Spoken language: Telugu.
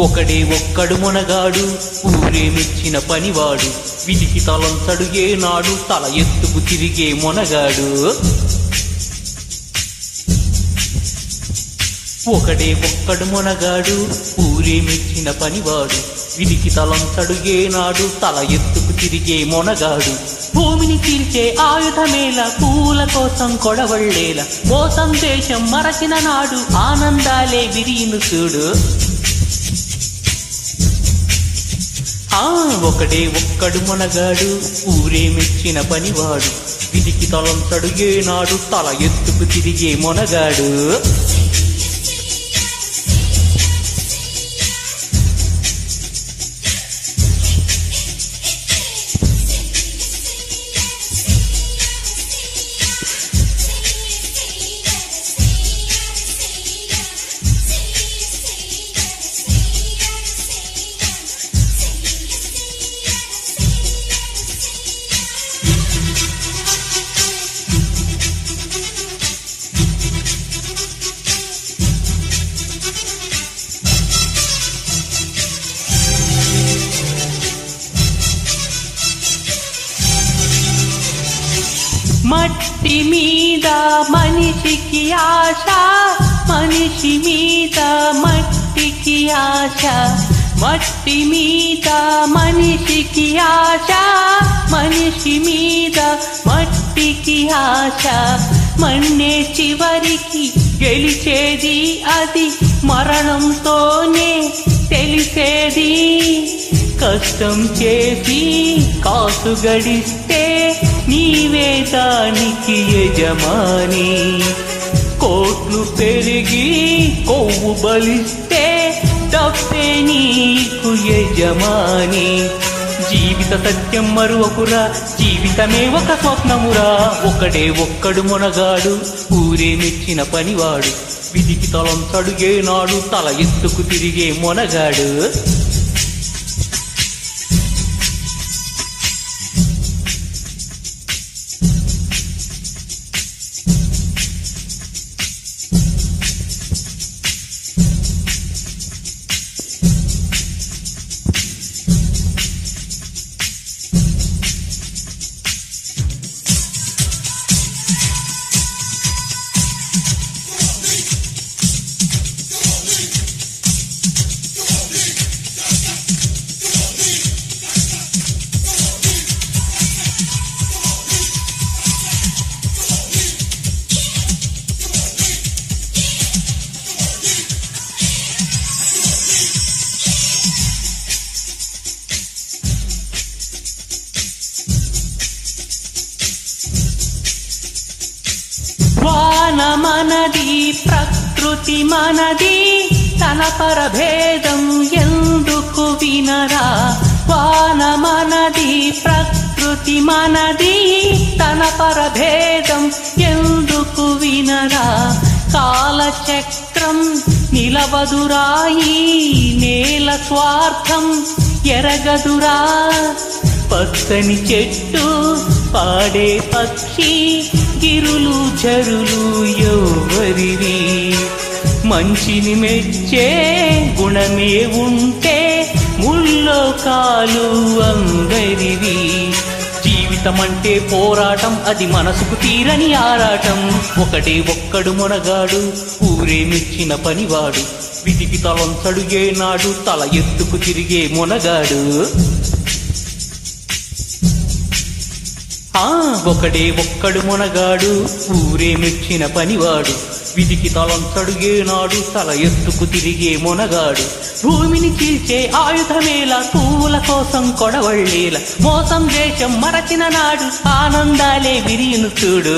ఒకడే ఒక్కడు మొనగాడు ఊరే మెచ్చిన పనివాడు విధికి తలంతడు ఏనాడు తల ఎత్తుకు తిరిగే మొనగాడు. ఒకడే ఒక్కడు మొనగాడు ఊరే మెచ్చిన పనివాడు విధికి తలంతడు ఏనాడు తల ఎత్తుకు తిరిగే మొనగాడు. భూమిని చీల్చే ఆయుధమేలా పూల కోసం కొడవళ్ళేలా మోసం దేశం మరచిన నాడు ఆనందాలే విరియును చూడు. ఒకడే ఒక్కడు మొనగాడు ఊరే మెచ్చిన పనివాడు విధికి తలంతడు ఏనాడు తల ఎత్తుకు తిరిగే మొనగాడు. మట్టి మీద మనిషికి ఆశ మనిషి మీద మట్టికి ఆశ మట్టి మీద మనిషికి ఆశ మనిషి మీద మట్టికి ఆశ మన్నే చివరికి గెలిచేది అది మరణంతోనే తెలిసేది. కష్టం చేసి కాసు గడిస్తే నీవే దానికి యజమాని. కోట్లు పెరిగి కొవ్వు బలిస్తే డబ్బే నీకు యజమాని. జీవిత సత్యం మరువకురా జీవితమే ఒక స్వప్నమురా. ఒకడే ఒక్కడు మొనగాడు ఊరే మెచ్చిన పనివాడు విధికి తలంతడు ఏనాడు తల ఎత్తుకు తిరిగే మొనగాడు. వాన మనది ప్రకృతి మనది తన పరభేదం ఎందుకు వినరా. వాన మనది ప్రకృతి మనది తన పరభేదం ఎందుకు వినరా. కాలచక్రం నిలవదురాయి నేల స్వార్థం ఎరగదురా. పచ్చని చెట్టు పాడే పక్షి గిరులు చరులు ఎవరివి. మంచిని మెచ్చే గుణమే ఉంటే ముల్లోకాలు అందరివి. జీవితమంటే పోరాటం అది మనసుకు తీరని ఆరాటం. ఒకడే ఒక్కడు మొనగాడు ఊరే మెచ్చిన పనివాడు విధికి తలంతడు ఏనాడు తల ఎత్తుకు తిరిగే మొనగాడు. ఒకడే ఒక్కడు మొనగాడు ఊరే మెచ్చిన పనివాడు విధికి తలంతడు ఏనాడు తల ఎత్తుకు తిరిగే మొనగాడు. భూమిని చీల్చే ఆయుధమేలా పూల కోసం కొడవళ్ళేలా మోసం దేశం మరచిన నాడు ఆనందాలే విరియును చూడు.